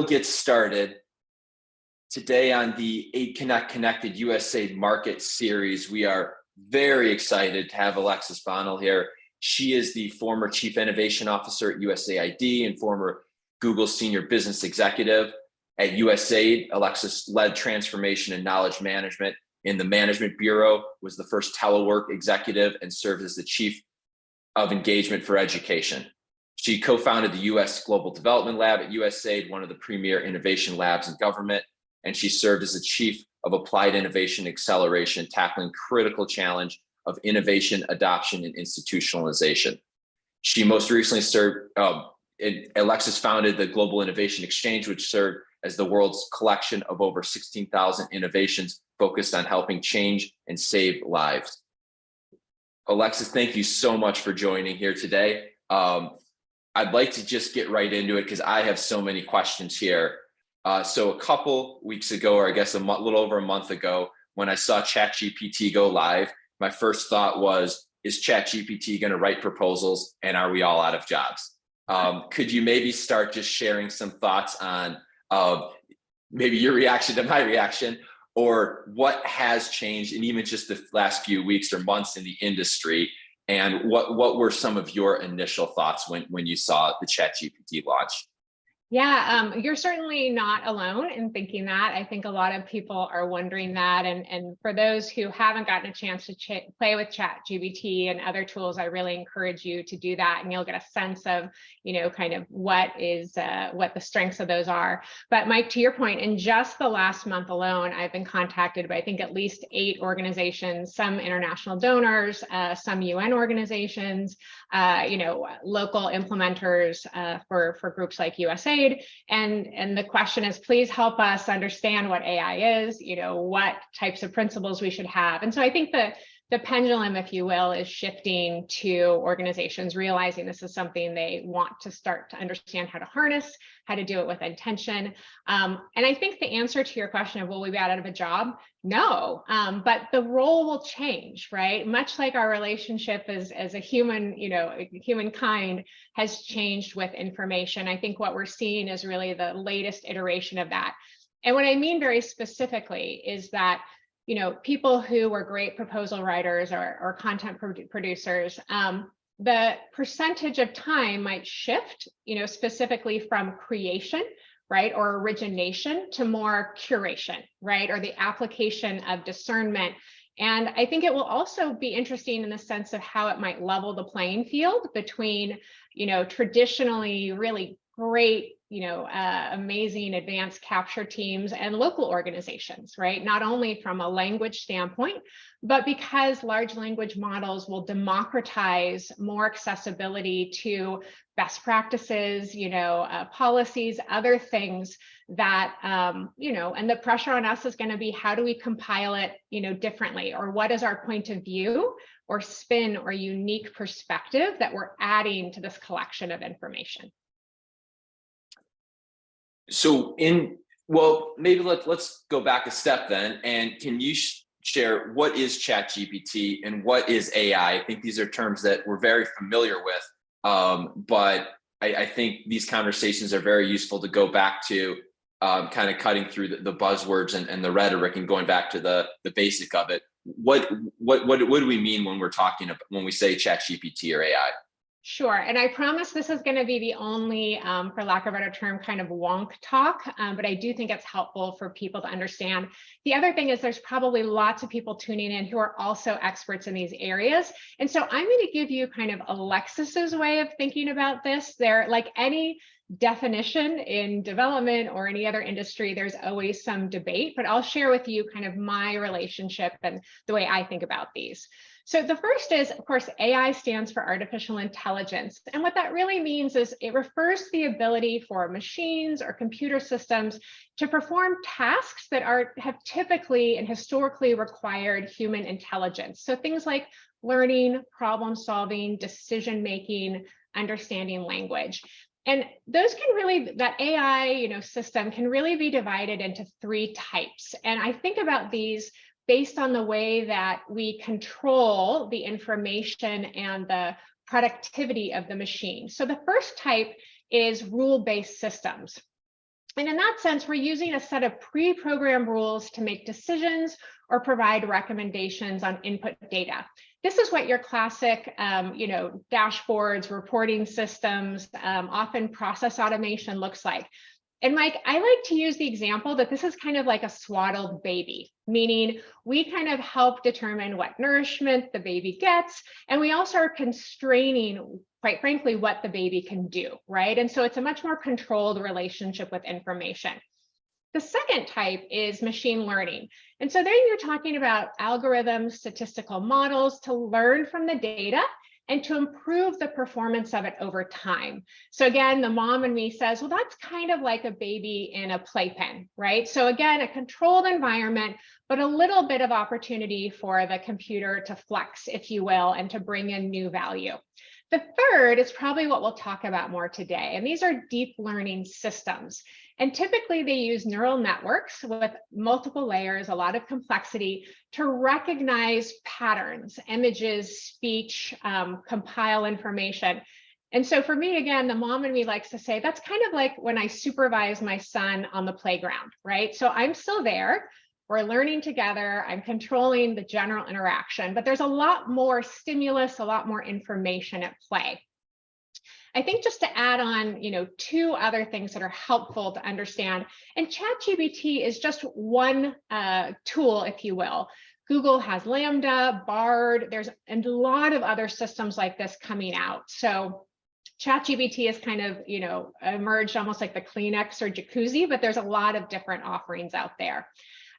Get started. Today on the AidKonekt Connected USAID Market Series, we are very excited to have Alexis Bonnell here. She is the former Chief Innovation Officer at USAID and former Google Senior Business Executive. At USAID, Alexis led transformation and knowledge management in the Management Bureau, was the first telework executive, and served as the Chief of Engagement for Education. She co-founded the U.S. Global Development Lab at USAID, one of the premier innovation labs in government, and she served as the Chief of Applied Innovation Acceleration, tackling critical challenge of innovation, adoption, and institutionalization. She most recently served, Alexis founded the Global Innovation Exchange, which served as the world's collection of over 16,000 innovations focused on helping change and save lives. Alexis, thank you so much for joining here today. I'd like to just get right into it because I have so many questions here. So a couple weeks ago, or I guess little over a month ago, when I saw ChatGPT go live, my first thought was, is ChatGPT going to write proposals and are we all out of jobs? Could you maybe start just sharing some thoughts on maybe your reaction to my reaction, or what has changed in even just the last few weeks or months in the industry? And what were some of your initial thoughts when you saw the ChatGPT launch? Yeah, you're certainly not alone in thinking that. I think a lot of people are wondering that. And for those who haven't gotten a chance to play with ChatGPT and other tools, I really encourage you to do that, and you'll get a sense of, kind of what the strengths of those are. But Mike, to your point, in just the last month alone, I've been contacted by, I think, at least 8 organizations, some international donors, some UN organizations, local implementers for groups like USAID. And the question is, please help us understand what AI is, what types of principles we should have. And so I think the pendulum, if you will, is shifting to organizations realizing this is something they want to start to understand how to harness, how to do it with intention. And I think the answer to your question of will we be out of a job? No, but the role will change, right? Much like our relationship as a human, humankind has changed with information. I think what we're seeing is really the latest iteration of that. And what I mean very specifically is that people who were great proposal writers or content producers, the percentage of time might shift, specifically from creation, right, or origination to more curation, right, or the application of discernment. And I think it will also be interesting in the sense of how it might level the playing field between, traditionally really great, amazing advanced capture teams and local organizations, right? Not only from a language standpoint, but because large language models will democratize more accessibility to best practices, policies, other things that, and the pressure on us is going to be, how do we compile it, differently? Or what is our point of view or spin or unique perspective that we're adding to this collection of information? So maybe let's go back a step then. And can you share what is ChatGPT and what is AI? I think these are terms that we're very familiar with, but I think these conversations are very useful to go back to, kind of cutting through the buzzwords and the rhetoric and going back to the basic of it. What do we mean when we're talking about, when we say ChatGPT or AI? Sure. And I promise this is going to be the only, for lack of a better term, kind of wonk talk, but I do think it's helpful for people to understand. The other thing is there's probably lots of people tuning in who are also experts in these areas. And so I'm going to give you kind of Alexis's way of thinking about this. There, like any definition in development or any other industry, there's always some debate, but I'll share with you kind of my relationship and the way I think about these. So the first is, of course, AI stands for artificial intelligence. And what that really means is it refers to the ability for machines or computer systems to perform tasks that have typically and historically required human intelligence. So things like learning, problem solving, decision making, understanding language. And those can really, that AI, system can really be divided into 3 types. And I think about these based on the way that we control the information and the productivity of the machine. So the first type is rule-based systems. And in that sense, we're using a set of pre-programmed rules to make decisions or provide recommendations on input data. This is what your classic, dashboards, reporting systems, often process automation looks like. And Mike, I like to use the example that this is kind of like a swaddled baby, meaning we kind of help determine what nourishment the baby gets, and we also are constraining, quite frankly, what the baby can do, right? And so it's a much more controlled relationship with information. The second type is machine learning. And so there you're talking about algorithms, statistical models to learn from the data and to improve the performance of it over time. So again, the mom in me says, well, that's kind of like a baby in a playpen, right? So again, a controlled environment, but a little bit of opportunity for the computer to flex, if you will, and to bring in new value. The third is probably what we'll talk about more today, and these are deep learning systems. And typically they use neural networks with multiple layers, a lot of complexity to recognize patterns, images, speech, compile information. And so for me, again, the mom in me likes to say, that's kind of like when I supervise my son on the playground, right? So I'm still there. We're learning together. I'm controlling the general interaction, but there's a lot more stimulus, a lot more information at play. I think just to add on, two other things that are helpful to understand, and ChatGPT is just one tool, if you will. Google has Lambda, Bard, there's a lot of other systems like this coming out. So ChatGPT is kind of, emerged almost like the Kleenex or jacuzzi, but there's a lot of different offerings out there.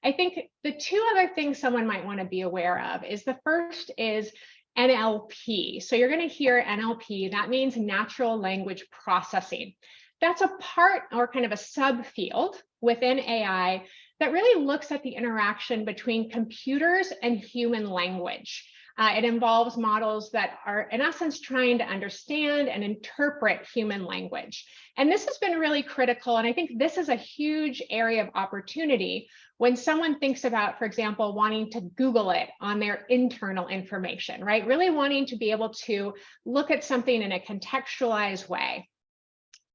I think the two other things someone might want to be aware of is the first is NLP. So you're going to hear NLP, that means natural language processing. That's a part or kind of a subfield within AI that really looks at the interaction between computers and human language. It involves models that are, in essence, trying to understand and interpret human language. And this has been really critical. And I think this is a huge area of opportunity when someone thinks about, for example, wanting to Google it on their internal information, right? Really wanting to be able to look at something in a contextualized way.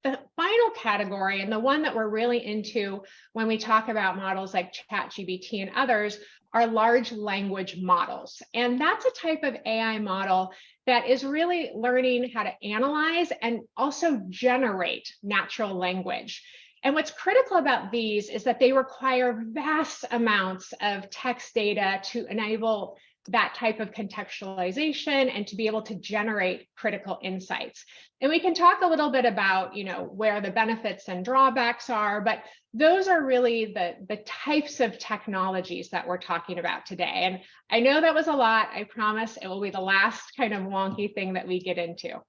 The final category, and the one that we're really into when we talk about models like ChatGPT and others, are large language models. And that's a type of AI model that is really learning how to analyze and also generate natural language. And what's critical about these is that they require vast amounts of text data to enable that type of contextualization and to be able to generate critical insights. And we can talk a little bit about, where the benefits and drawbacks are, but those are really the types of technologies that we're talking about today. And I know that was a lot. I promise it will be the last kind of wonky thing that we get into.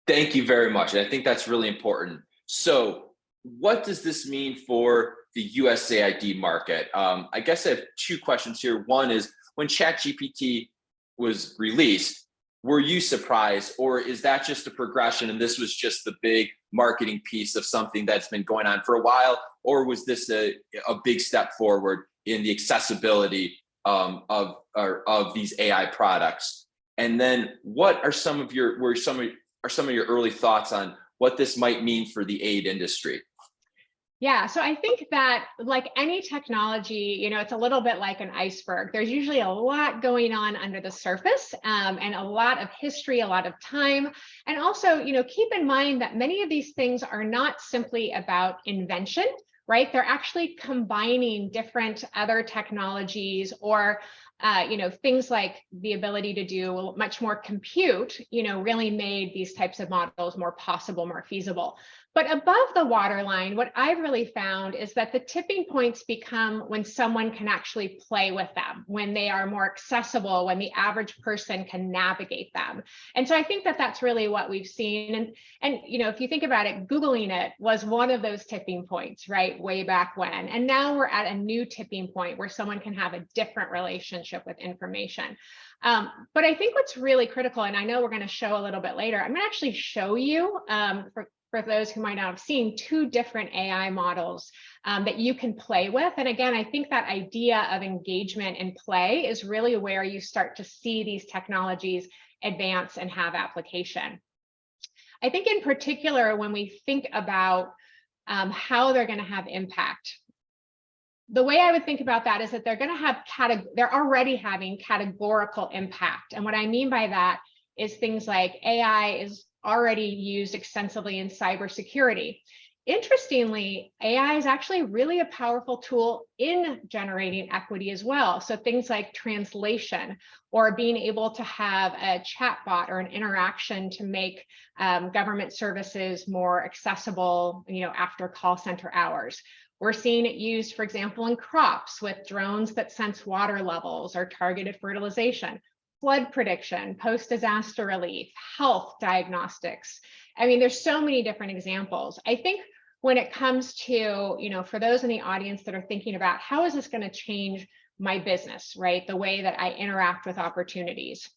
Thank you very much. And I think that's really important. So what does this mean for the USAID market? I guess I have two questions here. One is, when ChatGPT was released, were you surprised, or is that just a progression and this was just the big marketing piece of something that's been going on for a while, or was this a big step forward in the accessibility of these AI products? And then what are some of your early thoughts on what this might mean for the aid industry? Yeah, so I think that like any technology, it's a little bit like an iceberg. There's usually a lot going on under the surface, and a lot of history, a lot of time. And also, keep in mind that many of these things are not simply about invention, right? They're actually combining different other technologies or things like the ability to do much more compute, really made these types of models more possible, more feasible. But above the waterline, what I've really found is that the tipping points become when someone can actually play with them, when they are more accessible, when the average person can navigate them. And so I think that that's really what we've seen. And if you think about it, Googling it was one of those tipping points, right, way back when. And now we're at a new tipping point where someone can have a different relationship with information. But I think what's really critical, and I know we're going to show a little bit later, I'm going to actually show you for those who might not have seen, two different AI models that you can play with. And again, I think that idea of engagement and play is really where you start to see these technologies advance and have application. I think in particular, when we think about how they're going to have impact. The way I would think about that is that they're going to have they're already having categorical impact. And what I mean by that is things like AI is already used extensively in cybersecurity. Interestingly, AI is actually really a powerful tool in generating equity as well. So things like translation or being able to have a chatbot or an interaction to make government services more accessible, after call center hours. We're seeing it used, for example, in crops with drones that sense water levels or targeted fertilization, flood prediction, post-disaster relief, health diagnostics. I mean, there's so many different examples. I think when it comes to, for those in the audience that are thinking about how is this going to change my business, right? The way that I interact with opportunities.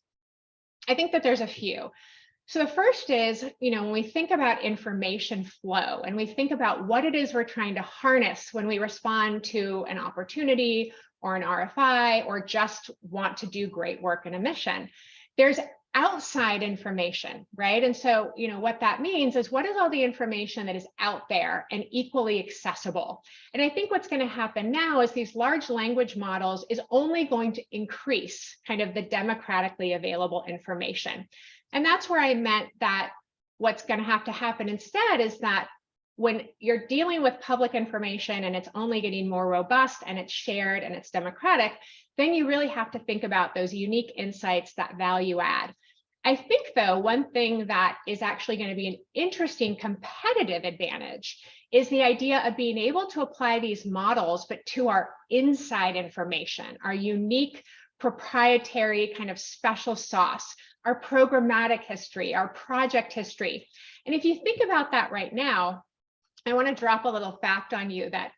I think that there's a few. So the first is, when we think about information flow and we think about what it is we're trying to harness when we respond to an opportunity or an RFI or just want to do great work in a mission, there's outside information, right? And so, what that means is what is all the information that is out there and equally accessible? And I think what's going to happen now is these large language models is only going to increase kind of the democratically available information. And that's where I meant that what's going to have to happen instead is that when you're dealing with public information and it's only getting more robust and it's shared and it's democratic, then you really have to think about those unique insights, that value add. I think, though, one thing that is actually going to be an interesting competitive advantage is the idea of being able to apply these models, but to our inside information, our unique proprietary kind of special sauce, our programmatic history, our project history. And if you think about that right now, I want to drop a little fact on you that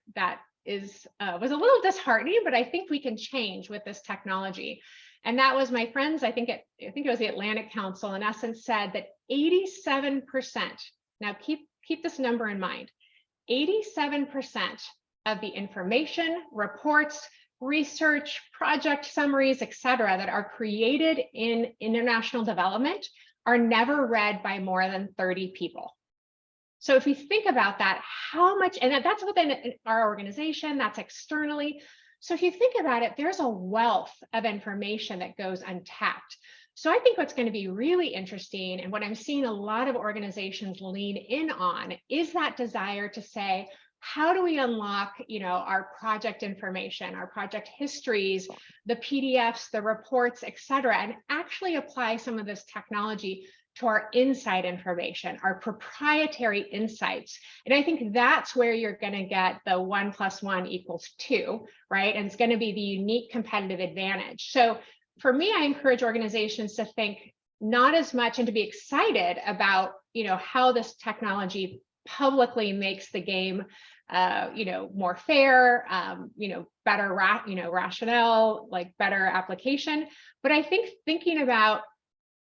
was a little disheartening, but I think we can change with this technology. And that was my friends, I think it was the Atlantic Council, in essence said that 87%, now keep this number in mind, 87% of the information, reports, research, project summaries, et cetera, that are created in international development are never read by more than 30 people. So if we think about that, how much, and that's within our organization, that's externally. So if you think about it, there's a wealth of information that goes untapped. So I think what's going to be really interesting, and what I'm seeing a lot of organizations lean in on, is that desire to say, how do we unlock, our project information, our project histories, the PDFs, the reports, et cetera, and actually apply some of this technology to our inside information, our proprietary insights. And I think that's where you're going to get the 1 + 1 = 2, right? And it's going to be the unique competitive advantage. So for me, I encourage organizations to think not as much and to be excited about, how this technology publicly makes the game more fair, better, rationale, like better application. But I think thinking about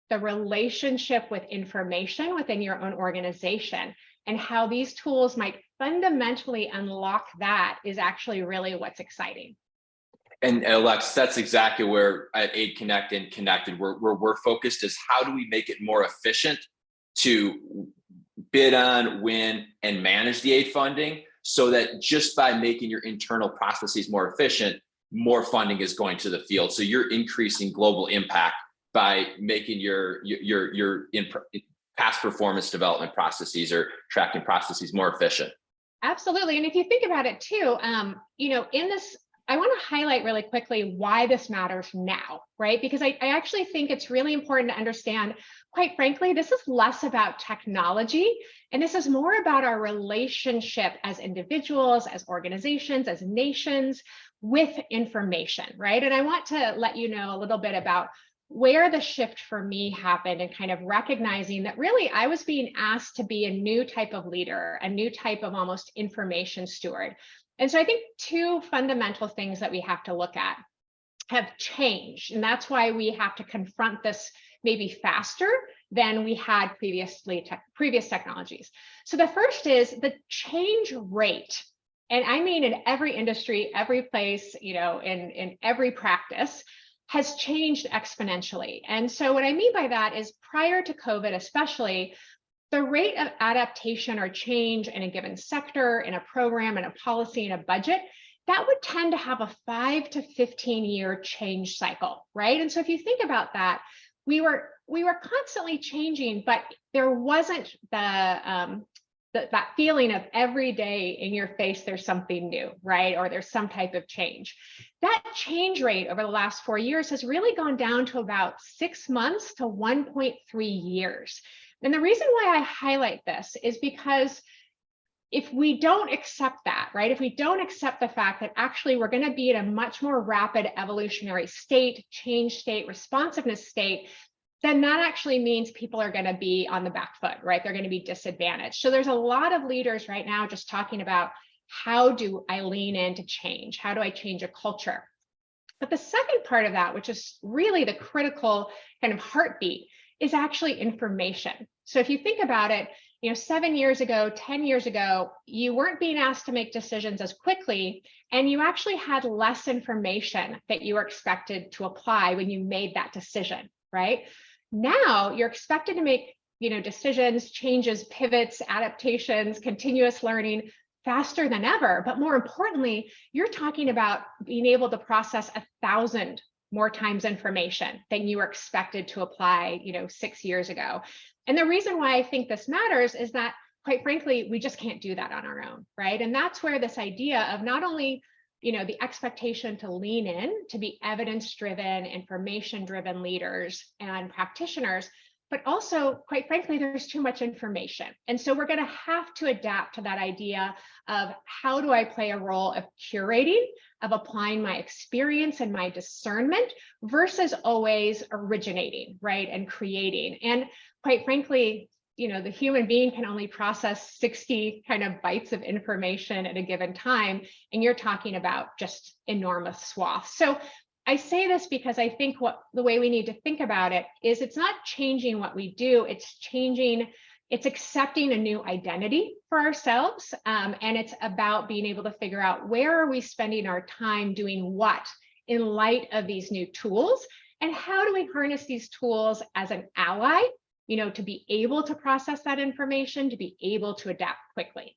the relationship with information within your own organization and how these tools might fundamentally unlock that is actually really what's exciting. And Alexis, that's exactly where at AidKonekt and Konektid, we're focused is how do we make it more efficient to bid on, win, and manage the aid funding, so that just by making your internal processes more efficient, more funding is going to the field. So you're increasing global impact by making your past performance development processes or tracking processes more efficient. Absolutely. And if you think about it too, in this, I want to highlight really quickly why this matters now, right? Because I actually think it's really important to understand, quite frankly, this is less about technology, and this is more about our relationship as individuals, as organizations, as nations with information, right? And I want to let you know a little bit about where the shift for me happened and kind of recognizing that really I was being asked to be a new type of leader, a new type of almost information steward. And so I think two fundamental things that we have to look at have changed. And that's why we have to confront this maybe faster than we had previous technologies. So the first is the change rate. And I mean, in every industry, every place, in every practice, has changed exponentially. And so what I mean by that is prior to COVID, especially, the rate of adaptation or change in a given sector, in a program, in a policy, in a budget, that would tend to have a 5 to 15-year change cycle, right? And so if you think about that, we were constantly changing, but there wasn't that feeling of every day in your face there's something new, right? Or there's some type of change. That change rate over the last 4 years has really gone down to about 6 months to 1.3 years. And the reason why I highlight this is because if we don't accept that, right? If we don't accept the fact that actually we're going to be in a much more rapid evolutionary state, change state, responsiveness state, then that actually means people are going to be on the back foot, right? They're going to be disadvantaged. So there's a lot of leaders right now just talking about, how do I lean into change? How do I change a culture? But the second part of that, which is really the critical kind of heartbeat, is actually information. So if you think about it, 7 years ago, 10 years ago, you weren't being asked to make decisions as quickly, and you actually had less information that you were expected to apply when you made that decision, right? Now you're expected to make, decisions, changes, pivots, adaptations, continuous learning faster than ever. But more importantly, you're talking about being able to process 1,000 more times information than you were expected to apply, 6 years ago. And the reason why I think this matters is that, quite frankly, we just can't do that on our own, right? And that's where this idea of not only, the expectation to lean in, to be evidence-driven, information-driven leaders and practitioners, but also, quite frankly, there's too much information. And so we're going to have to adapt to that idea of, how do I play a role of curating, of applying my experience and my discernment versus always originating, right, and creating. And quite frankly, the human being can only process 60 kind of bytes of information at a given time, and you're talking about just enormous swaths. So I say this because I think the way we need to think about it is, it's not changing what we do, it's accepting a new identity for ourselves. And it's about being able to figure out, where are we spending our time doing what in light of these new tools, and how do we harness these tools as an ally, to be able to process that information, to be able to adapt quickly.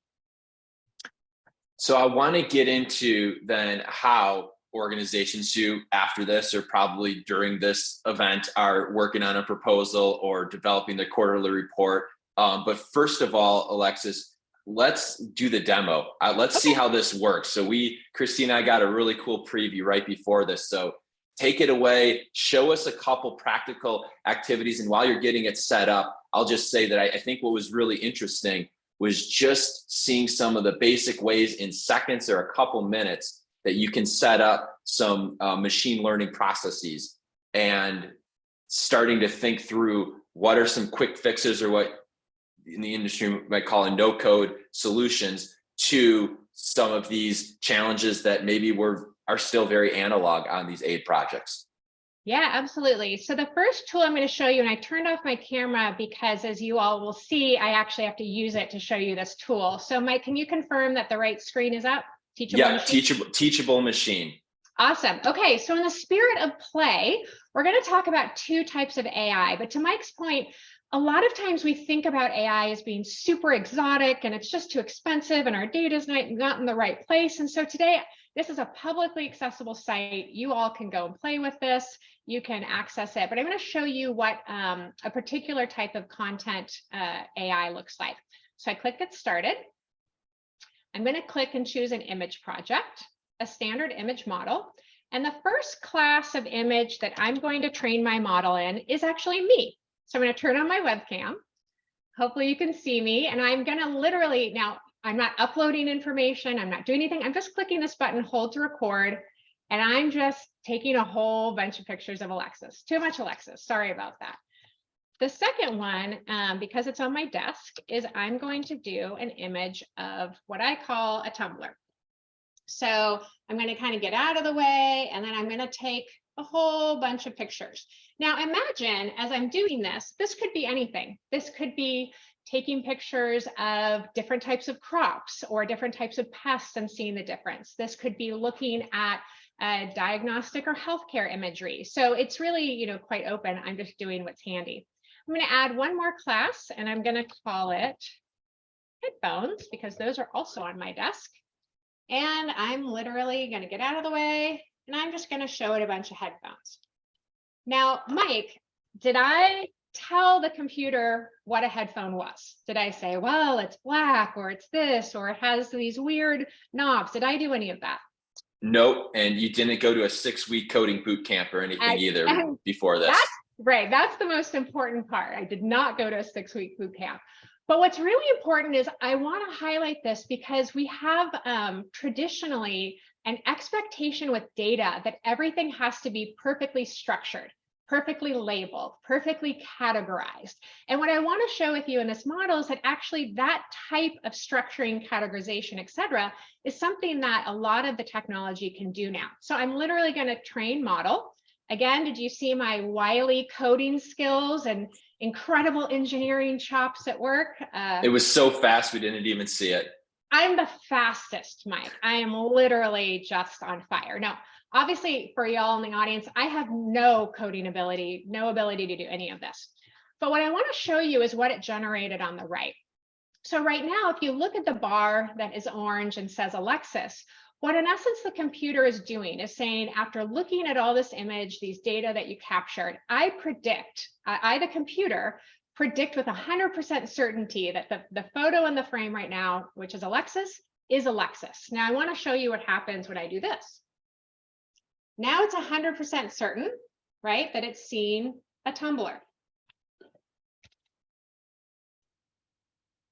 So I want to get into then how organizations who, after this or probably during this event, are working on a proposal or developing the quarterly report. But first of all, Alexis, let's do the demo. Let's see how this works. So Christine and I got a really cool preview right before this. So take it away, show us a couple practical activities. And while you're getting it set up, I'll just say that I think what was really interesting was just seeing some of the basic ways in seconds or a couple minutes that you can set up some machine learning processes, and starting to think through what are some quick fixes, or what in the industry might call no-code solutions to some of these challenges that maybe are still very analog on these aid projects. Yeah, absolutely. So the first tool I'm going to show you, and I turned off my camera because, as you all will see, I actually have to use it to show you this tool. So Mike, can you confirm that the right screen is up? Teachable machine? Teachable machine. Awesome. Okay, so in the spirit of play, we're going to talk about two types of AI. But to Mike's point, a lot of times we think about AI as being super exotic, and it's just too expensive, and our data is not in the right place. And so today, this is a publicly accessible site. You all can go and play with this. You can access it. But I'm going to show you what a particular type of content AI looks like. So I click Get Started. I'm going to click and choose an image project, a standard image model. And the first class of image that I'm going to train my model in is actually me. So I'm going to turn on my webcam. Hopefully you can see me. And I'm going to literally, now I'm not uploading information. I'm not doing anything. I'm just clicking this button, hold to record. And I'm just taking a whole bunch of pictures of Alexis. Too much Alexis. Sorry about that. The second one, because it's on my desk, is I'm going to do an image of what I call a tumbler. So I'm going to kind of get out of the way, and then I'm going to take a whole bunch of pictures. Now imagine, as I'm doing this, this could be anything. This could be taking pictures of different types of crops or different types of pests and seeing the difference. This could be looking at diagnostic or healthcare imagery. So it's really, quite open. I'm just doing what's handy. I'm going to add one more class, and I'm going to call it headphones, because those are also on my desk. And I'm literally going to get out of the way, and I'm just going to show it a bunch of headphones. Now, Mike, did I tell the computer what a headphone was? Did I say, well, it's black, or it's this, or it has these weird knobs? Did I do any of that? Nope. And you didn't go to a 6-week coding boot camp or anything either before this. That's right. That's the most important part. I did not go to a 6-week boot camp. But what's really important is I want to highlight this because we have traditionally an expectation with data that everything has to be perfectly structured, perfectly labeled, perfectly categorized. And what I want to show with you in this model is that actually that type of structuring, categorization, et cetera, is something that a lot of the technology can do now. So I'm literally going to train model. Again, did you see my wily coding skills and incredible engineering chops at work? It was so fast, we didn't even see it. I'm the fastest, Mike. I am literally just on fire. Now, obviously, for y'all in the audience, I have no coding ability, no ability to do any of this. But what I want to show you is what it generated on the right. So right now, if you look at the bar that is orange and says Alexis, what in essence the computer is doing is saying, after looking at all this image, these data that you captured, I predict, the computer, predict with 100% certainty that the photo in the frame right now, which is Alexis. Now I want to show you what happens when I do this. Now it's 100% certain, right, that it's seeing a tumbler.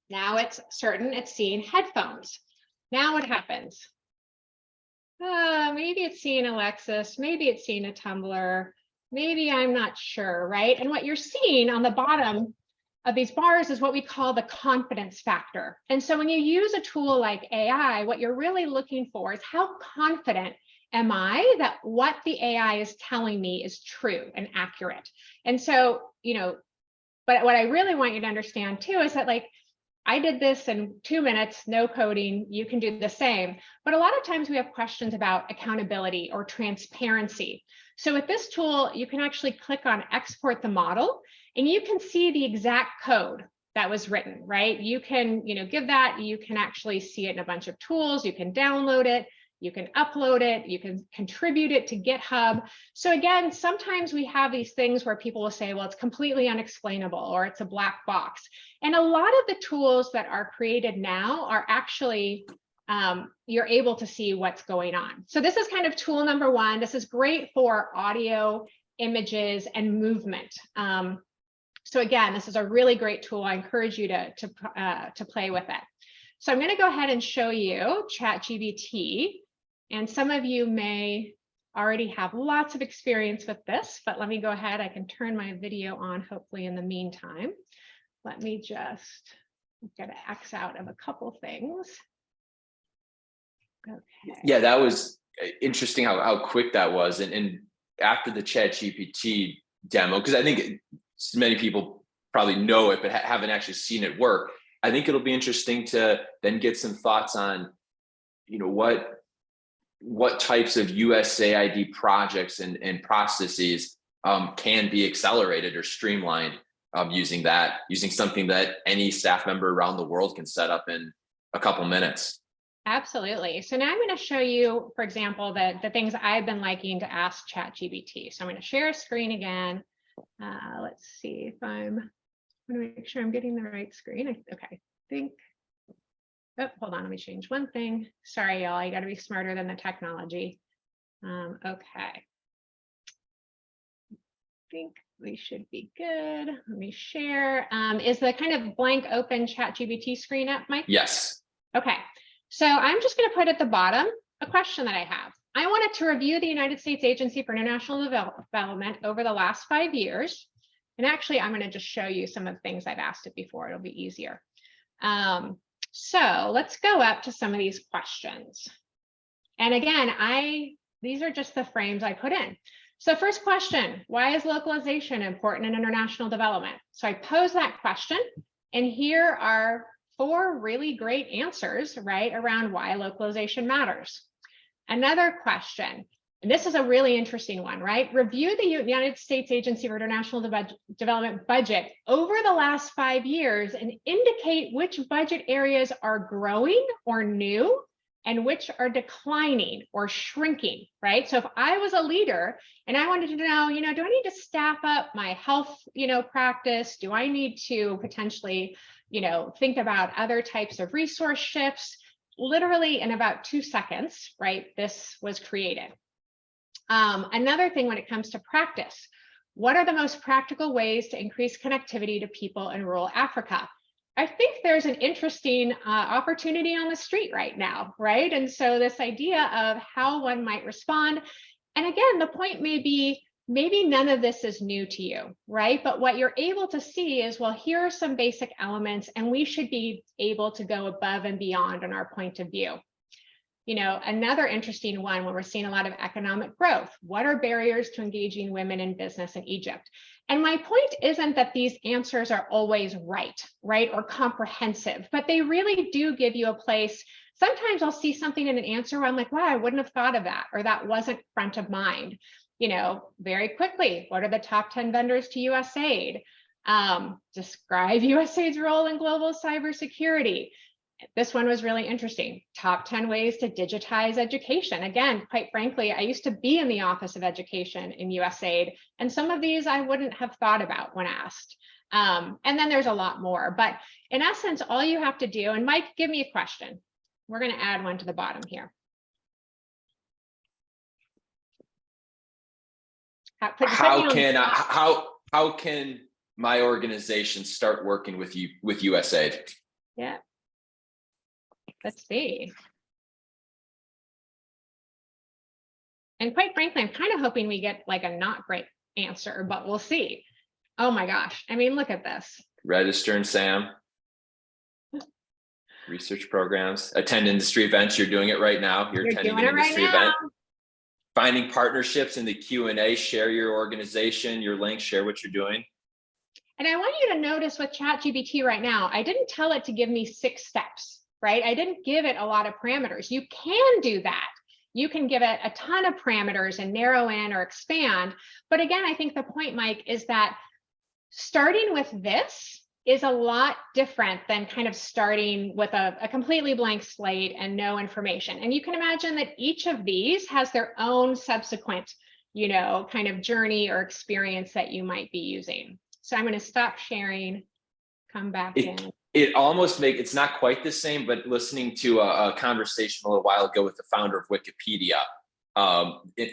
Now it's certain it's seeing headphones. Now what happens? Maybe it's seeing Alexis, maybe it's seeing a tumbler, maybe I'm not sure, right? And what you're seeing on the bottom of these bars is what we call the confidence factor. And so when you use a tool like AI, what you're really looking for is how confident am I that what the AI is telling me is true and accurate. And so, but what I really want you to understand too is that, like, I did this in 2 minutes, no coding, you can do the same. But a lot of times we have questions about accountability or transparency. So with this tool, you can actually click on export the model, and you can see the exact code that was written, right? You can, give that, you can actually see it in a bunch of tools, you can download it, you can upload it, you can contribute it to GitHub. So again, sometimes we have these things where people will say, well, it's completely unexplainable, or it's a black box. And a lot of the tools that are created now are actually, you're able to see what's going on. So this is kind of tool number one. This is great for audio, images, and movement. So again, this is a really great tool. I encourage you to play with it. So I'm going to go ahead and show you ChatGPT. And some of you may already have lots of experience with this, but let me go ahead. I can turn my video on, hopefully, in the meantime. Let me just get an X out of a couple things. Okay. Yeah, that was interesting how quick that was. And after the ChatGPT demo, because I think many people probably know it, but haven't actually seen it work. I think it'll be interesting to then get some thoughts on, what types of USAID projects and processes can be accelerated or streamlined using something that any staff member around the world can set up in a couple minutes. Absolutely. So now I'm going to show you, for example, the things I've been liking to ask ChatGPT. So I'm going to share a screen again. Let's see if I'm going to make sure I'm getting the right screen. Okay, I think. Oh, hold on, let me change one thing. Sorry, y'all, you got to be smarter than the technology. Okay. I think we should be good. Let me share. Is the kind of blank open ChatGPT screen up, Mike? Yes. Okay, so I'm just going to put at the bottom a question that I have. I wanted to review the United States Agency for International Development over the last 5 years. And actually, I'm going to just show you some of the things I've asked it before. It'll be easier. So let's go up to some of these questions. And again, these are just the frames I put in. So first question, why is localization important in international development? So I pose that question, and here are 4 really great answers, right, around why localization matters. Another question, And this is a really interesting one, right? Review the United States Agency for International Development budget over the last 5 years and indicate which budget areas are growing or new and which are declining or shrinking, right? So if I was a leader and I wanted to know, do I need to staff up my health, practice? Do I need to potentially, think about other types of resource shifts? Literally in about 2 seconds, right? This was created. Another thing when it comes to practice, what are the most practical ways to increase connectivity to people in rural Africa? I think there's an interesting opportunity on the street right now, right? And so this idea of how one might respond, and again, the point may be, maybe none of this is new to you, right? But what you're able to see is, well, here are some basic elements, and we should be able to go above and beyond on our point of view. Another interesting one when we're seeing a lot of economic growth, what are barriers to engaging women in business in Egypt? And my point isn't that these answers are always right, or comprehensive, but they really do give you a place. Sometimes I'll see something in an answer where I'm like, wow, I wouldn't have thought of that, or that wasn't front of mind. Very quickly, what are the top 10 vendors to USAID? Describe USAID's role in global cybersecurity. This one was really interesting. Top 10 ways to digitize education. Again, quite frankly, I used to be in the Office of Education in USAID, and some of these I wouldn't have thought about when asked. And then there's a lot more, but in essence, all you have to do, and Mike, give me a question. We're going to add one to the bottom here. How can my organization start working with USAID? Yeah. Let's see. And quite frankly, I'm kind of hoping we get like a not great answer, but we'll see. Oh my gosh. I mean, look at this. Register in SAM. Research programs. Attend industry events. You're doing it right now. You're attending an industry event. Finding partnerships in the Q&A. Share your organization, your link, share what you're doing. And I want you to notice with ChatGPT right now, I didn't tell it to give me 6 steps. Right? I didn't give it a lot of parameters. You can do that. You can give it a ton of parameters and narrow in or expand. But again, I think the point, Mike, is that starting with this is a lot different than kind of starting with a completely blank slate and no information. And you can imagine that each of these has their own subsequent, kind of journey or experience that you might be using. So I'm going to stop sharing, come back in. It almost it's not quite the same, but listening to a conversation a little while ago with the founder of Wikipedia,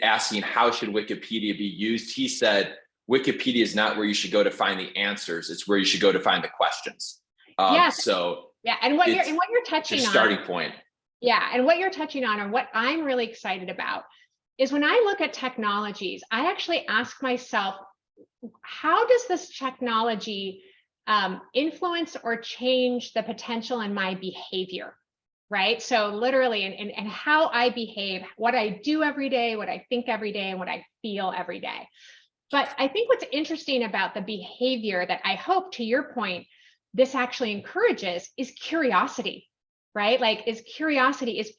asking how should Wikipedia be used, he said, Wikipedia is not where you should go to find the answers. It's where you should go to find the questions. Yes. So yeah, and what you're touching on, starting point. Yeah, and what you're touching on, or what I'm really excited about, is when I look at technologies, I actually ask myself, how does this technology influence or change the potential in my behavior, right? So literally, and how I behave, what I do every day, what I think every day, and what I feel every day. But I think what's interesting about the behavior that I hope, to your point, this actually encourages is curiosity, right? Like is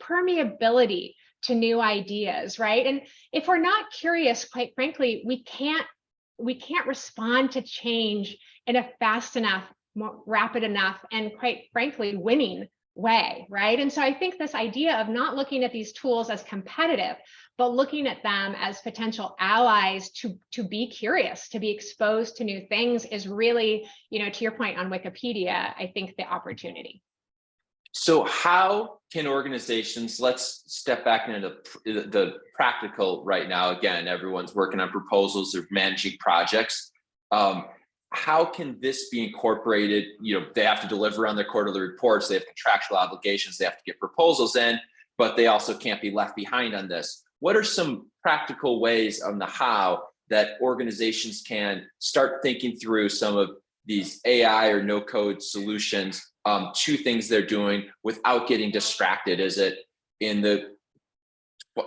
permeability to new ideas, right? And if we're not curious, quite frankly, we can't respond to change in a fast enough, more rapid enough, and quite frankly, winning way, right? And so I think this idea of not looking at these tools as competitive, but looking at them as potential allies to be curious, to be exposed to new things is really, to your point on Wikipedia, I think the opportunity. So how can organizations, let's step back into the practical right now. Again, everyone's working on proposals, they're managing projects. How can this be incorporated? They have to deliver on their quarterly reports, they have contractual obligations, they have to get proposals in, but they also can't be left behind on this. What are some practical ways on the how that organizations can start thinking through some of these AI or no code solutions to things they're doing without getting distracted? Is it in the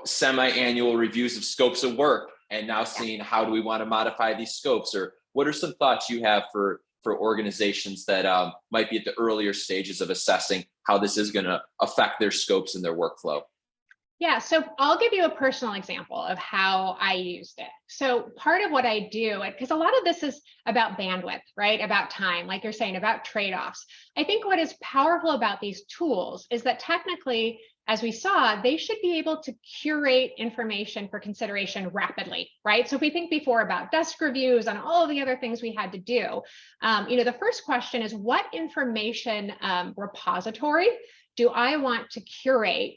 semi-annual reviews of scopes of work and now seeing how do we want to modify these scopes? Or what are some thoughts you have for organizations that might be at the earlier stages of assessing how this is going to affect their scopes and their workflow? Yeah, so I'll give you a personal example of how I used it. So part of what I do, because a lot of this is about bandwidth, right? About time, like you're saying, about trade-offs. I think what is powerful about these tools is that technically, as we saw, they should be able to curate information for consideration rapidly, right? So if we think before about desk reviews and all of the other things we had to do, the first question is what information repository do I want to curate,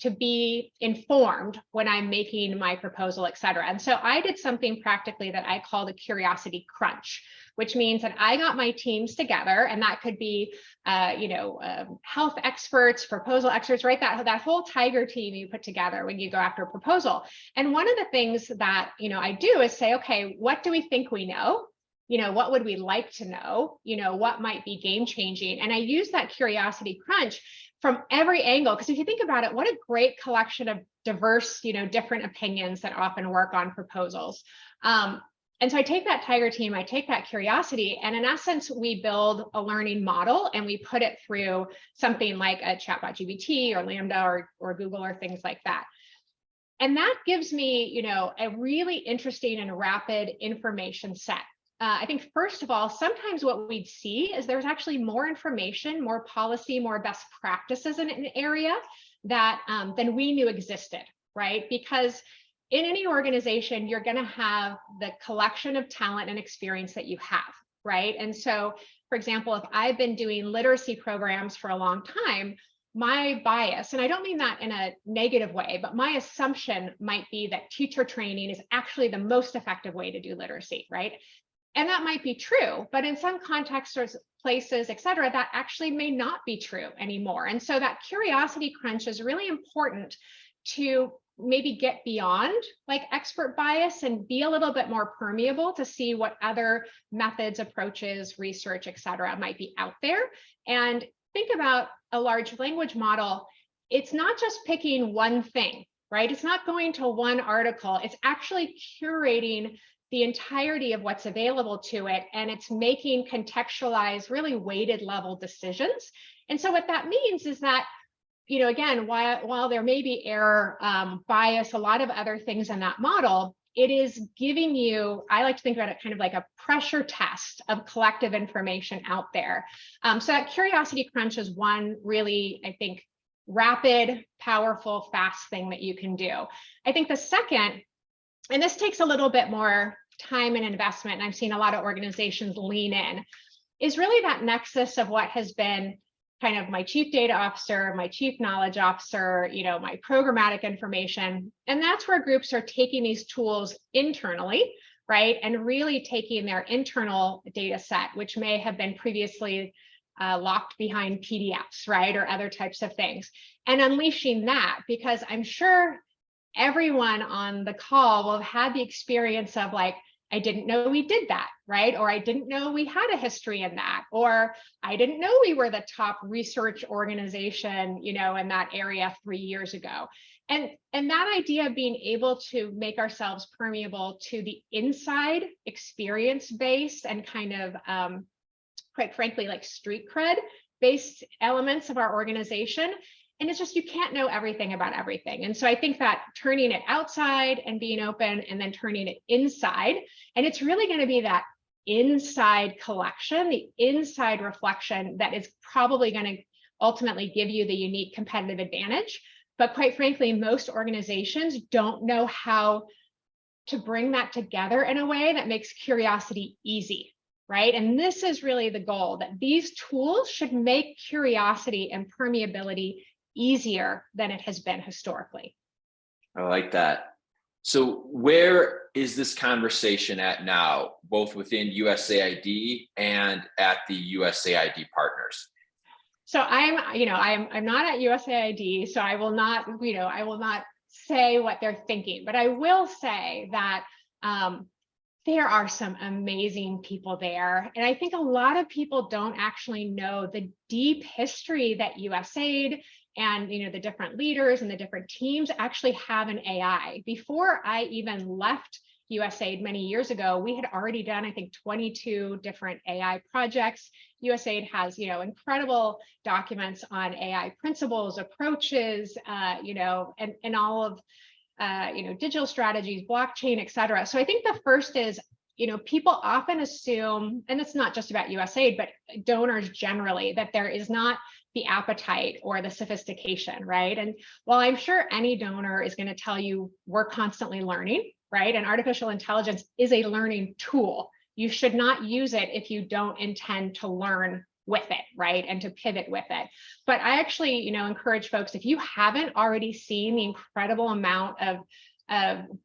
to be informed when I'm making my proposal, et cetera. And so I did something practically that I call the curiosity crunch, which means that I got my teams together, and that could be, health experts, proposal experts, right? That whole tiger team you put together when you go after a proposal. And one of the things that, I do is say, okay, what do we think we know? What would we like to know? What might be game changing? And I use that curiosity crunch from every angle, because if you think about it, what a great collection of diverse, different opinions that often work on proposals. And so I take that tiger team, I take that curiosity, and in essence, we build a learning model and we put it through something like a ChatGPT or Lambda or Google or things like that. And that gives me, a really interesting and rapid information set. I think, first of all, sometimes what we'd see is there's actually more information, more policy, more best practices in an area that than we knew existed, right? Because in any organization, you're going to have the collection of talent and experience that you have, right? And so, for example, if I've been doing literacy programs for a long time, my bias, and I don't mean that in a negative way, but my assumption might be that teacher training is actually the most effective way to do literacy, right? And that might be true, but in some contexts or places, et cetera, that actually may not be true anymore. And so that curiosity crunch is really important to maybe get beyond like expert bias and be a little bit more permeable to see what other methods, approaches, research, et cetera, might be out there. And think about a large language model. It's not just picking one thing, right? It's not going to one article. It's actually curating the entirety of what's available to it, and it's making contextualized, really weighted level decisions. And so what that means is that, again, while there may be error, bias, a lot of other things in that model, it is giving you, I like to think about it kind of like a pressure test of collective information out there. So that curiosity crunch is one really, I think, rapid, powerful, fast thing that you can do. I think the second, and this takes a little bit more time and investment, and I've seen a lot of organizations lean in, is really that nexus of what has been kind of my chief data officer, my chief knowledge officer, my programmatic information. And that's where groups are taking these tools internally, right? And really taking their internal data set, which may have been previously locked behind PDFs, right? Or other types of things, and unleashing that, because I'm sure everyone on the call will have had the experience of like, I didn't know we did that, right? Or I didn't know we had a history in that, or I didn't know we were the top research organization, in that area 3 years ago. And that idea of being able to make ourselves permeable to the inside experience based and kind of, quite frankly, like street cred based elements of our organization. And it's just, you can't know everything about everything. And so I think that turning it outside and being open and then turning it inside, and it's really going to be that inside collection, the inside reflection that is probably going to ultimately give you the unique competitive advantage. But quite frankly, most organizations don't know how to bring that together in a way that makes curiosity easy, right? And this is really the goal, that these tools should make curiosity and permeability easier than it has been historically. I like that. So where is this conversation at now, both within USAID and at the USAID partners? So I'm not at USAID, so I will not say what they're thinking, but I will say that there are some amazing people there. And I think a lot of people don't actually know the deep history that USAID and the different leaders and the different teams actually have in AI. Before I even left USAID many years ago, we had already done, I think, 22 different AI projects. USAID has, incredible documents on AI principles, approaches, and all of, digital strategies, blockchain, et cetera. So I think the first is, people often assume, and it's not just about USAID, but donors generally, that there is not the appetite or the sophistication, right? And while I'm sure any donor is going to tell you we're constantly learning, right? And artificial intelligence is a learning tool. You should not use it if you don't intend to learn with it, right? And to pivot with it. But I actually, encourage folks, if you haven't already seen the incredible amount of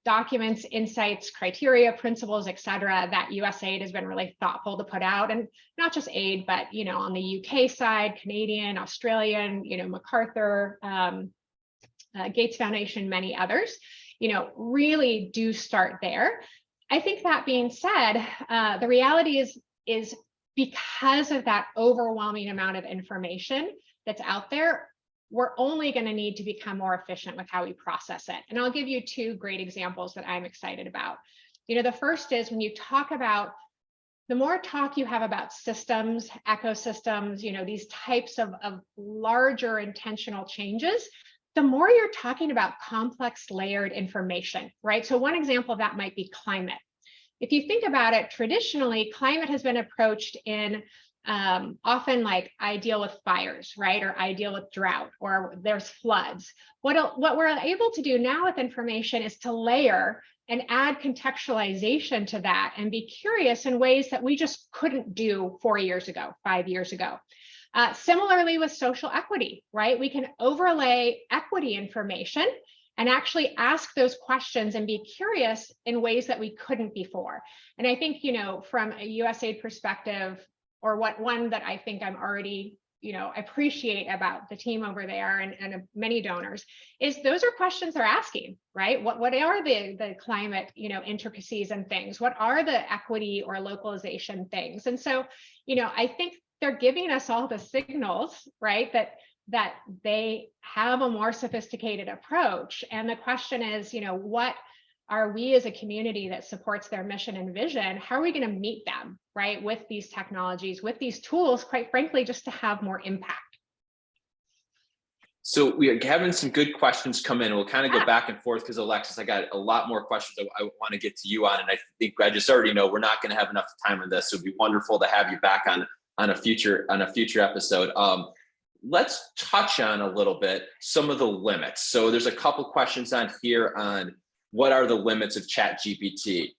documents, insights, criteria, principles, et cetera, that USAID has been really thoughtful to put out, and not just aid, but on the UK side, Canadian, Australian, MacArthur, Gates Foundation, many others, really do start there. I think that being said, the reality is because of that overwhelming amount of information that's out there, we're only going to need to become more efficient with how we process it. And I'll give you two great examples that I'm excited about. The first is when you talk about, the more talk you have about systems, ecosystems, these types of larger intentional changes, the more you're talking about complex layered information, right? So one example of that might be climate. If you think about it, traditionally, climate has been approached in often like I deal with fires, right? Or I deal with drought, or there's floods. What we're able to do now with information is to layer and add contextualization to that and be curious in ways that we just couldn't do 4 years ago, 5 years ago. Similarly with social equity, right? We can overlay equity information and actually ask those questions and be curious in ways that we couldn't before. And I think, from a USAID perspective, or one that I think I'm already, appreciate about the team over there and many donors, is those are questions they're asking, right? What are the climate, intricacies and things? What are the equity or localization things? And so, I think they're giving us all the signals, right, that they have a more sophisticated approach. And the question is, what are we as a community that supports their mission and vision? How are we going to meet them, right, with these technologies, with these tools, quite frankly, just to have more impact? So we are having some good questions come in. We'll kind of go back and forth because, Alexis, I got a lot more questions I want to get to you on. And I think I just already know we're not going to have enough time on this. So it'd be wonderful to have you back on a future episode. Let's touch on a little bit some of the limits. So there's a couple questions on here on what are the limits of ChatGPT?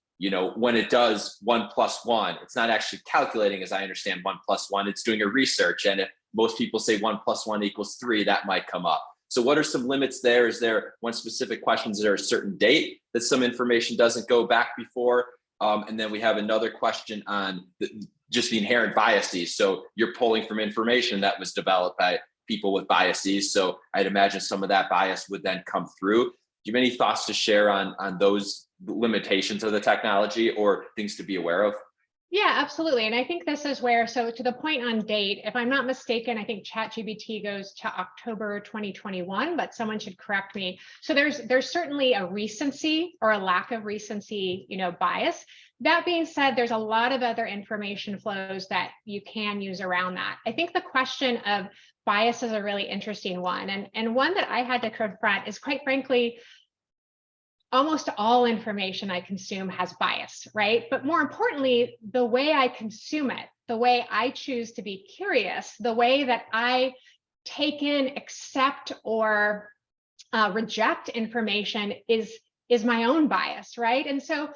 When it does 1 + 1, it's not actually calculating, as I understand, 1 + 1, it's doing a research. And if most people say 1 + 1 = 3, that might come up. So what are some limits there? Is there one specific question? Is there a certain date that some information doesn't go back before? And then we have another question on just the inherent biases. So you're pulling from information that was developed by people with biases. So I'd imagine some of that bias would then come through. Do you have any thoughts to share on those limitations of the technology or things to be aware of? Yeah, absolutely. And I think this is where, so to the point on date, if I'm not mistaken, I think ChatGPT goes to October 2021, but someone should correct me. So there's certainly a recency or a lack of recency, bias. That being said, there's a lot of other information flows that you can use around that. I think the question of bias is a really interesting one. And one that I had to confront is, quite frankly, almost all information I consume has bias, right? But more importantly, the way I consume it, the way I choose to be curious, the way that I take in, accept, or reject information is my own bias, right? And so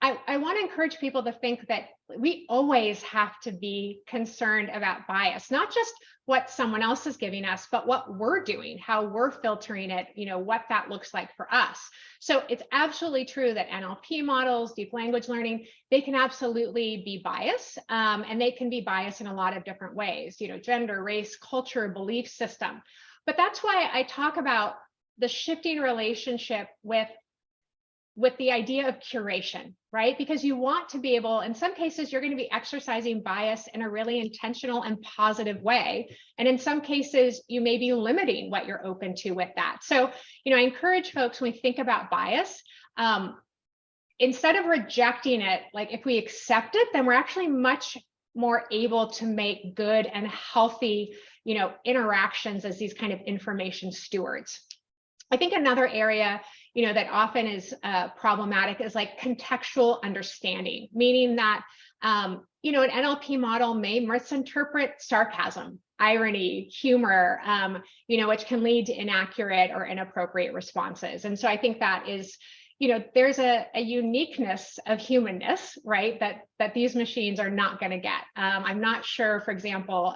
I want to encourage people to think that we always have to be concerned about bias, not just what someone else is giving us, but what we're doing, how we're filtering it, what that looks like for us. So it's absolutely true that NLP models, deep language learning, they can absolutely be biased, and they can be biased in a lot of different ways, gender, race, culture, belief system. But that's why I talk about the shifting relationship with the idea of curation, right? Because you want to be able, in some cases, you're going to be exercising bias in a really intentional and positive way. And in some cases, you may be limiting what you're open to with that. So, I encourage folks, when we think about bias, instead of rejecting it, like if we accept it, then we're actually much more able to make good and healthy, interactions as these kind of information stewards. I think another area, that often is problematic is like contextual understanding, meaning that, an NLP model may misinterpret sarcasm, irony, humor, which can lead to inaccurate or inappropriate responses. And so I think that is, there's a uniqueness of humanness, right, that these machines are not going to get. I'm not sure, for example,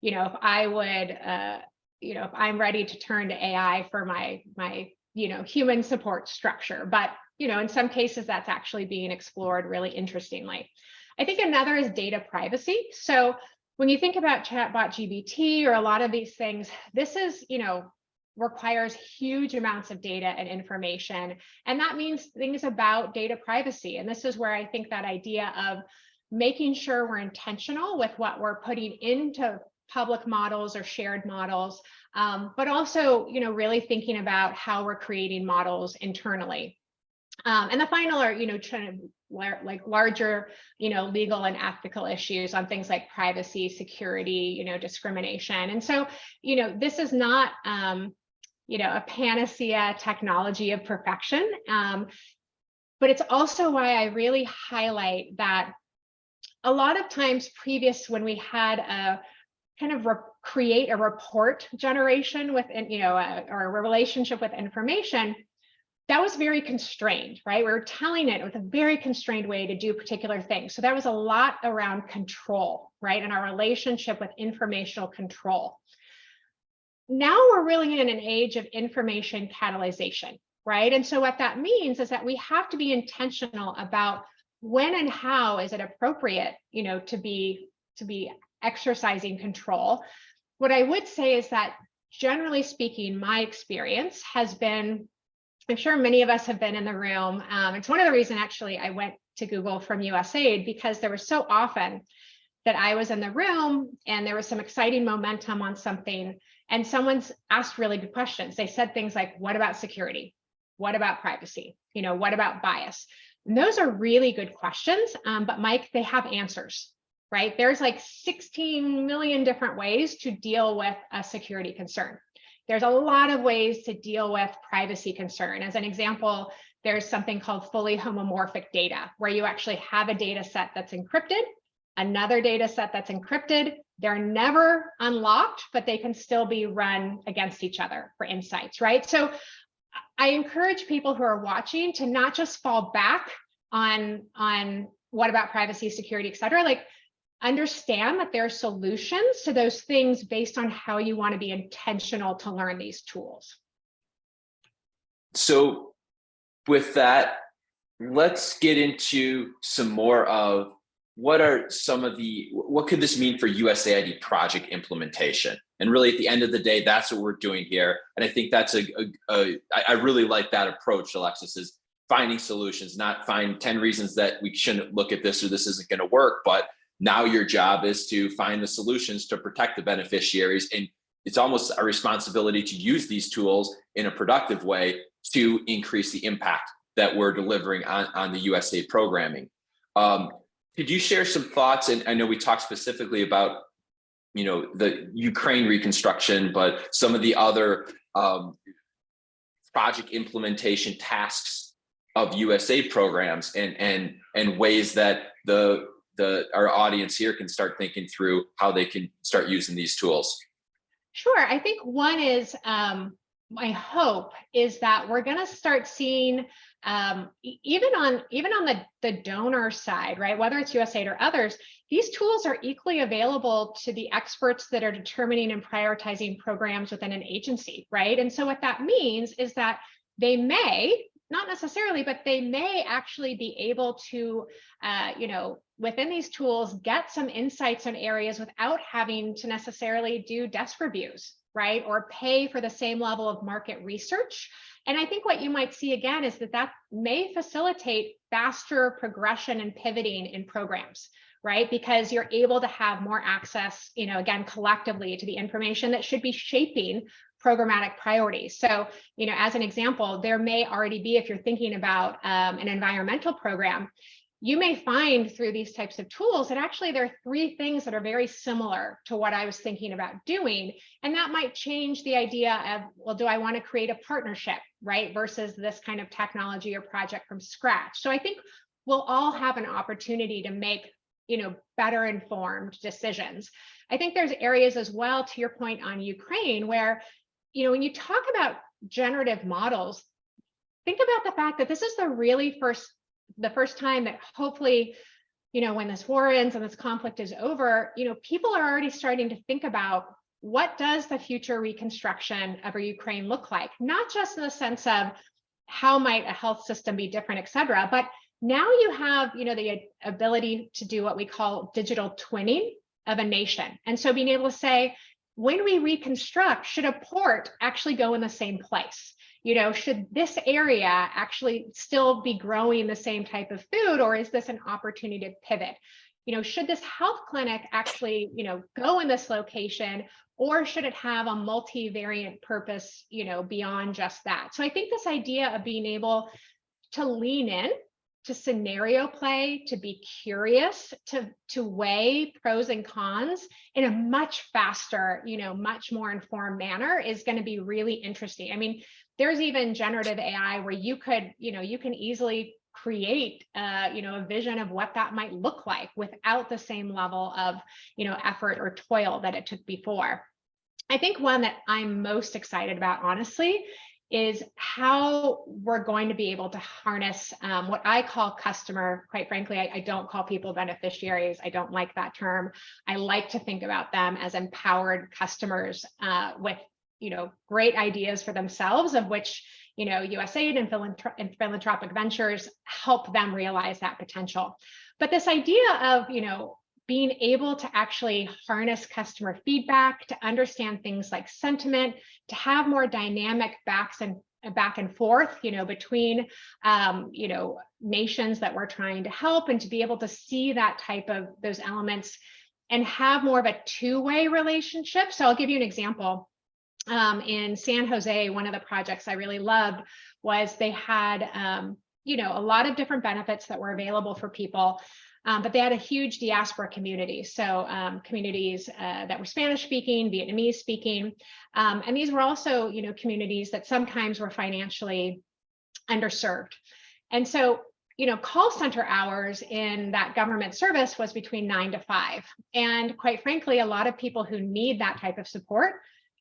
if I would, if I'm ready to turn to AI for my human support structure, but in some cases that's actually being explored really interestingly. I think another is data privacy. So when you think about chatbot GBT or a lot of these things, this is, requires huge amounts of data and information. And that means things about data privacy. And this is where I think that idea of making sure we're intentional with what we're putting into public models or shared models, but also, really thinking about how we're creating models internally. And the final are, trying to like larger, legal and ethical issues on things like privacy, security, discrimination. And so, this is not, a panacea technology of perfection, but it's also why I really highlight that a lot of times when we had a kind of create a report generation with, or a relationship with information, that was very constrained, right? We were telling it with a very constrained way to do particular things. So that was a lot around control, right? And our relationship with informational control. Now we're really in an age of information catalyzation, right? And so what that means is that we have to be intentional about when and how is it appropriate, to be exercising control. What I would say is that generally speaking, my experience has been, I'm sure many of us have been in the room. It's one of the reasons actually I went to Google from USAID, because there was so often that I was in the room and there was some exciting momentum on something and someone's asked really good questions. They said things like, what about security? What about privacy? What about bias? And those are really good questions, but Mike, they have answers, right? There's like 16 million different ways to deal with a security concern. There's a lot of ways to deal with privacy concern. As an example, there's something called fully homomorphic data, where you actually have a data set that's encrypted, another data set that's encrypted. They're never unlocked, but they can still be run against each other for insights, right? So I encourage people who are watching to not just fall back on what about privacy, security, et cetera, like understand that there are solutions to those things based on how you want to be intentional to learn these tools. So with that, let's get into some more of what could this mean for USAID project implementation? And really at the end of the day, that's what we're doing here. And I think that's I really like that approach, Alexis, is finding solutions, not find 10 reasons that we shouldn't look at this or this isn't going to work, but now your job is to find the solutions to protect the beneficiaries. And it's almost a responsibility to use these tools in a productive way to increase the impact that we're delivering on the USAID programming. Could you share some thoughts? And I know we talked specifically about, the Ukraine reconstruction, but some of the other project implementation tasks of USAID programs and ways that our audience here can start thinking through how they can start using these tools. Sure. I think one is, my hope is that we're going to start seeing, even on the donor side, right, whether it's USAID or others, these tools are equally available to the experts that are determining and prioritizing programs within an agency, right? And so what that means is that they may, not necessarily, but they may actually be able to, within these tools, get some insights on areas without having to necessarily do desk reviews, right? Or pay for the same level of market research. And I think what you might see again is that may facilitate faster progression and pivoting in programs, right? Because you're able to have more access, again, collectively to the information that should be shaping programmatic priorities. So, as an example, there may already be, if you're thinking about an environmental program, you may find through these types of tools that actually there are 3 things that are very similar to what I was thinking about doing. And that might change the idea of, well, do I want to create a partnership, right? Versus this kind of technology or project from scratch. So I think we'll all have an opportunity to make, better informed decisions. I think there's areas as well, to your point on Ukraine, where, when you talk about generative models, think about the fact that this is the first time that hopefully, when this war ends and this conflict is over, people are already starting to think about, what does the future reconstruction of Ukraine look like? Not just in the sense of how might a health system be different, et cetera, but now you have, the ability to do what we call digital twinning of a nation. And so being able to say, when we reconstruct, should a port actually go in the same place? Should this area actually still be growing the same type of food, or is this an opportunity to pivot? Should this health clinic actually, go in this location, or should it have a multivariant purpose, beyond just that? So I think this idea of being able to lean in, to scenario play, to be curious, to weigh pros and cons in a much faster, much more informed manner is going to be really interesting. I mean, there's even generative AI where you could, you can easily create, a vision of what that might look like without the same level of, effort or toil that it took before. I think one that I'm most excited about, honestly, is how we're going to be able to harness what I call customer. Quite frankly, I don't call people beneficiaries. I don't like that term. I like to think about them as empowered customers with, great ideas for themselves, of which, USAID and philanthropic ventures help them realize that potential. But this idea of, being able to actually harness customer feedback, to understand things like sentiment, to have more dynamic back and forth, between, nations that we're trying to help, and to be able to see that type of those elements and have more of a two-way relationship. So I'll give you an example. In San Jose, one of the projects I really loved was they had, a lot of different benefits that were available for people. But they had a huge diaspora community. So communities that were Spanish speaking, Vietnamese speaking. And these were also, communities that sometimes were financially underserved. And so, call center hours in that government service was between 9 to 5. And quite frankly, a lot of people who need that type of support,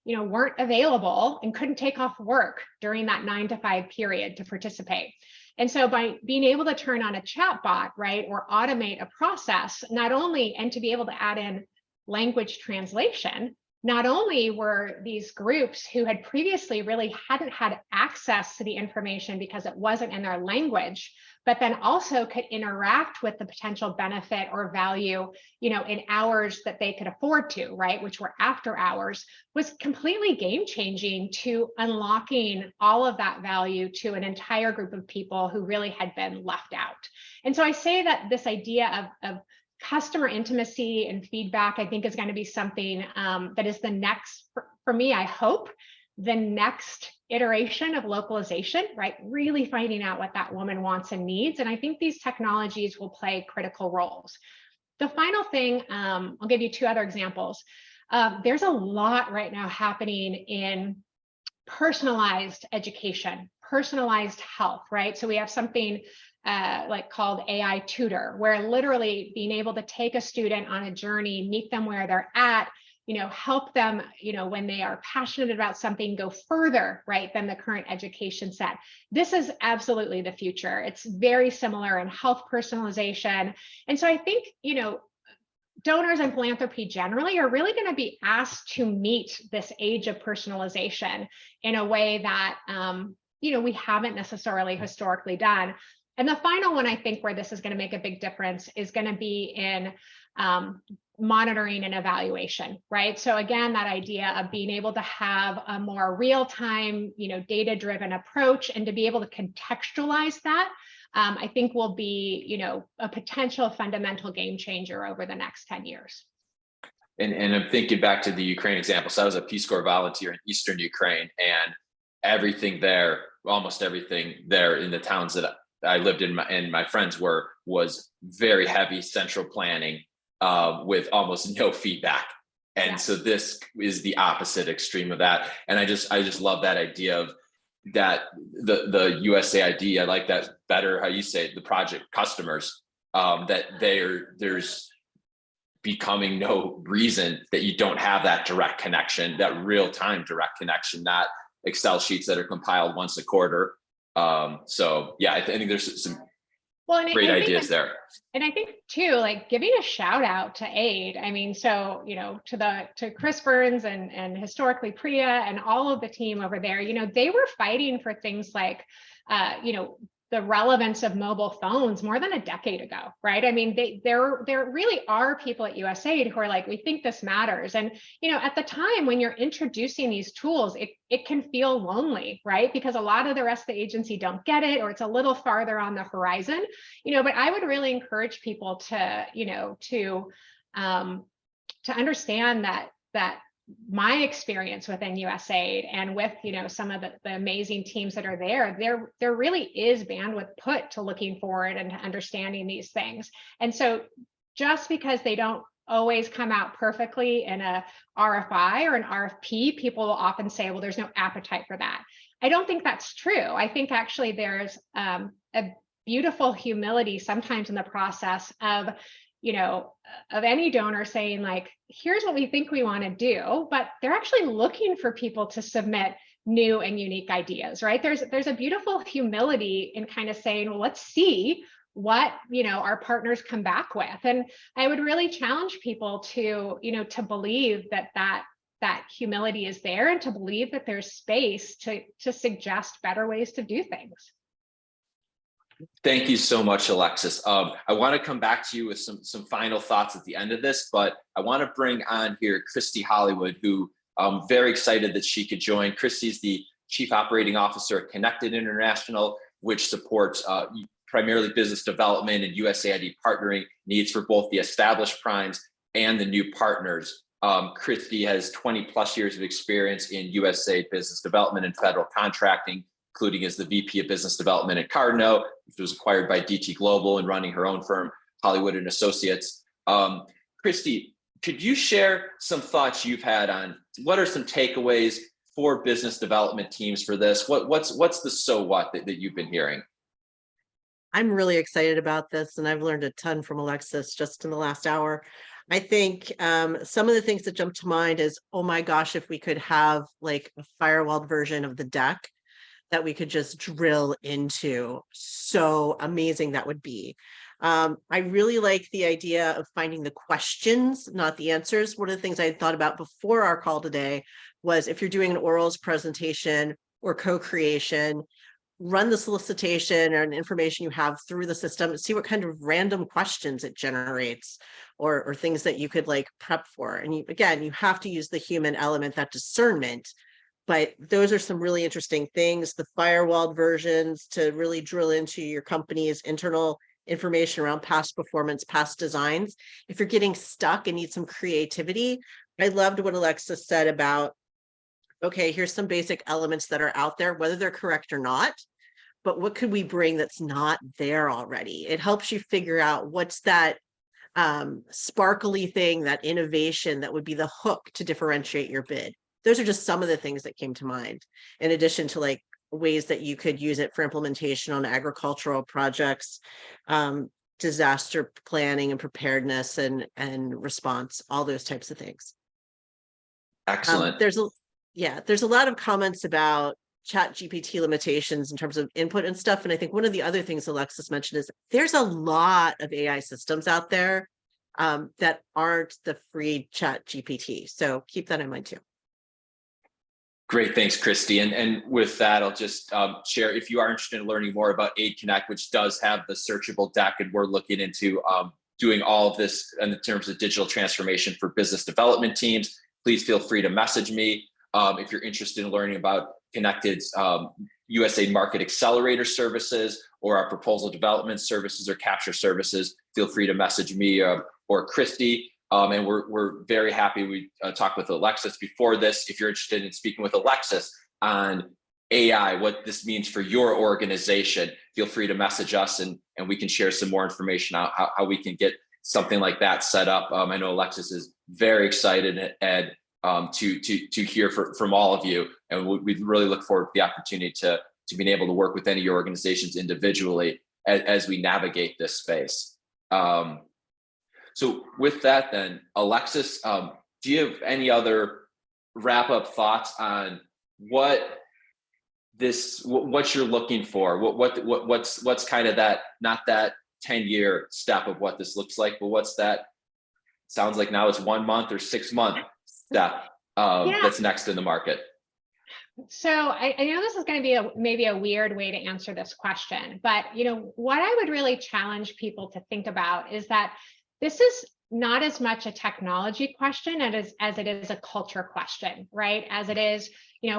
weren't available and couldn't take off work during that 9 to 5 period to participate. And so by being able to turn on a chat bot, right, or automate a process, not only, and to be able to add in language translation, not only were these groups who had previously really hadn't had access to the information because it wasn't in their language, but then also could interact with the potential benefit or value, in hours that they could afford to, right, which were after hours, was completely game changing to unlocking all of that value to an entire group of people who really had been left out. And so I say that this idea of customer intimacy and feedback, I think, is going to be something that is the next, for me, I hope, the next iteration of localization, right? Really finding out what that woman wants and needs. And I think these technologies will play critical roles. The final thing, I'll give you 2 other examples. There's a lot right now happening in personalized education, personalized health, right? So we have something like called AI Tutor, where literally being able to take a student on a journey, meet them where they're at, help them, when they are passionate about something, go further, right, than the current education set. This is absolutely the future. It's very similar in health personalization. And so I think, donors and philanthropy generally are really going to be asked to meet this age of personalization in a way that, we haven't necessarily historically done. And the final one, I think, where this is going to make a big difference is going to be in monitoring and evaluation, right? So again, that idea of being able to have a more real-time, data-driven approach, and to be able to contextualize that, I think will be, a potential fundamental game changer over the next 10 years. and I'm thinking back to the Ukraine example. So I was a Peace Corps volunteer in Eastern Ukraine, and everything there, almost everything there in the towns that I lived in and my friends were, was very heavy central planning with almost no feedback. And Yeah. so this is the opposite extreme of that. And I just love that idea of that the USAID, I like that better how you say it, the project customers, that there's becoming no reason that you don't have that direct connection, that real-time direct connection, not Excel sheets that are compiled once a quarter. So yeah, I think there's some great ideas there. And I think too, like giving a shout out to AID. I mean, so, to Chris Burns and historically Priya and all of the team over there, they were fighting for things like, the relevance of mobile phones more than a decade ago, right? I mean, there really are people at USAID who are like, we think this matters. And, at the time when you're introducing these tools, it can feel lonely, right? Because a lot of the rest of the agency don't get it, or it's a little farther on the horizon, but I would really encourage people to, to understand that my experience within USAID and with some of the amazing teams that are there really is bandwidth put to looking forward and to understanding these things. And so just because they don't always come out perfectly in a RFI or an RFP, people will often say, well, there's no appetite for that. I don't think that's true. I think actually there's a beautiful humility sometimes in the process of any donor saying like, here's what we think we want to do, but they're actually looking for people to submit new and unique ideas, right? There's a beautiful humility in kind of saying, well, let's see what, our partners come back with. And I would really challenge people to, to believe that humility is there, and to believe that there's space to suggest better ways to do things. Thank you so much, Alexis. I want to come back to you with some final thoughts at the end of this, but I want to bring on here Christy Hollywood, who I'm very excited that she could join. Christy's the Chief Operating Officer at Konektid International, which supports primarily business development and USAID partnering needs for both the established primes and the new partners. Christy has 20 plus years of experience in USAID business development and federal contracting, including as the VP of Business Development at Cardno, which was acquired by DT Global, and running her own firm, Hollywood and Associates. Christy, could you share some thoughts you've had on what are some takeaways for business development teams for this? What's the so what that you've been hearing? I'm really excited about this, and I've learned a ton from Alexis just in the last hour. I think some of the things that jump to mind is, oh my gosh, if we could have like a firewalled version of the deck that we could just drill into, so amazing that would be. I really like the idea of finding the questions, not the answers. One of the things I had thought about before our call today was, if you're doing an orals presentation or co-creation, run the solicitation and information you have through the system, see what kind of random questions it generates, or things that you could like prep for. And you have to use the human element, that discernment. But those are some really interesting things. The firewalled versions to really drill into your company's internal information around past performance, past designs. If you're getting stuck and need some creativity, I loved what Alexis said about, okay, here's some basic elements that are out there, whether they're correct or not, but what could we bring that's not there already? It helps you figure out what's that sparkly thing, that innovation that would be the hook to differentiate your bid. Those are just some of the things that came to mind, in addition to like ways that you could use it for implementation on agricultural projects, disaster planning and preparedness and response, all those types of things. Excellent. There's a lot of comments about ChatGPT limitations in terms of input and stuff. And I think one of the other things Alexis mentioned is there's a lot of AI systems out there that aren't the free ChatGPT. So keep that in mind too. Great, thanks, Christy. And with that, I'll just share, if you are interested in learning more about AidKonekt, which does have the searchable deck, and we're looking into doing all of this in terms of digital transformation for business development teams, please feel free to message me. If you're interested in learning about Konektid's USAID Market Accelerator services, or our proposal development services or capture services, feel free to message me or Christy. And we're very happy. We talked with Alexis before this. If you're interested in speaking with Alexis on AI, what this means for your organization, feel free to message us and we can share some more information on how we can get something like that set up. I know Alexis is very excited, Ed, to hear from all of you, and we really look forward to the opportunity to being able to work with any of your organizations individually as we navigate this space. So with that, then, Alexis, do you have any other wrap-up thoughts on what you're looking for? What's kind of that, not that 10-year step of what this looks like, but what's that? Sounds like now it's 1 month or 6 month step that's next in the market. So I know this is going to be maybe a weird way to answer this question, but what I would really challenge people to think about is that this is not as much a technology question as it is a culture question, right? As it is,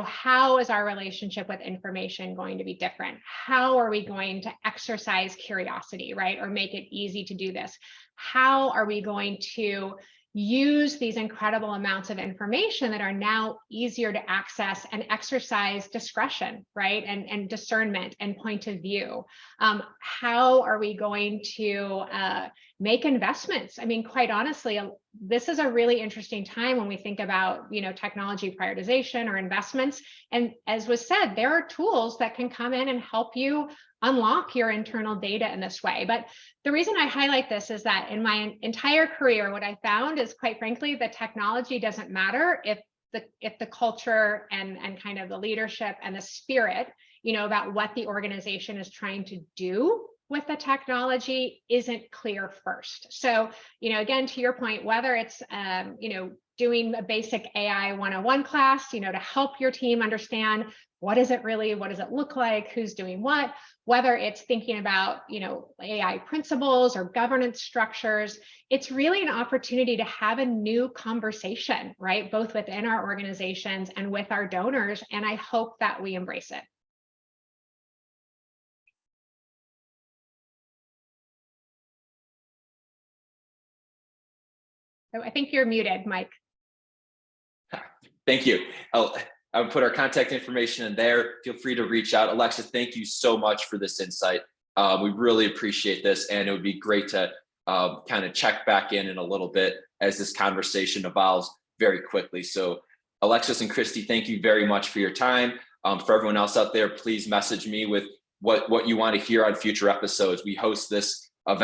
how is our relationship with information going to be different? How are we going to exercise curiosity, right? Or make it easy to do this? How are we going to use these incredible amounts of information that are now easier to access and exercise discretion, right? And discernment and point of view. How are we going to make investments? I mean, quite honestly, this is a really interesting time when we think about, technology prioritization or investments. And as was said, there are tools that can come in and help you unlock your internal data in this way. But the reason I highlight this is that in my entire career, what I found is, quite frankly, the technology doesn't matter if the culture and kind of the leadership and the spirit, about what the organization is trying to do with the technology isn't clear first. So, again, to your point, whether it's, doing a basic AI 101 class, to help your team understand what is it really, what does it look like, who's doing what, whether it's thinking about, AI principles or governance structures, it's really an opportunity to have a new conversation, right? Both within our organizations and with our donors. And I hope that we embrace it. So I think you're muted, Mike. Thank you. I'll put our contact information in there. Feel free to reach out. Alexis, thank you so much for this insight. We really appreciate this, and it would be great to kind of check back in a little bit as this conversation evolves very quickly. So Alexis and Christy, thank you very much for your time. For everyone else out there, please message me with what you want to hear on future episodes. We host this event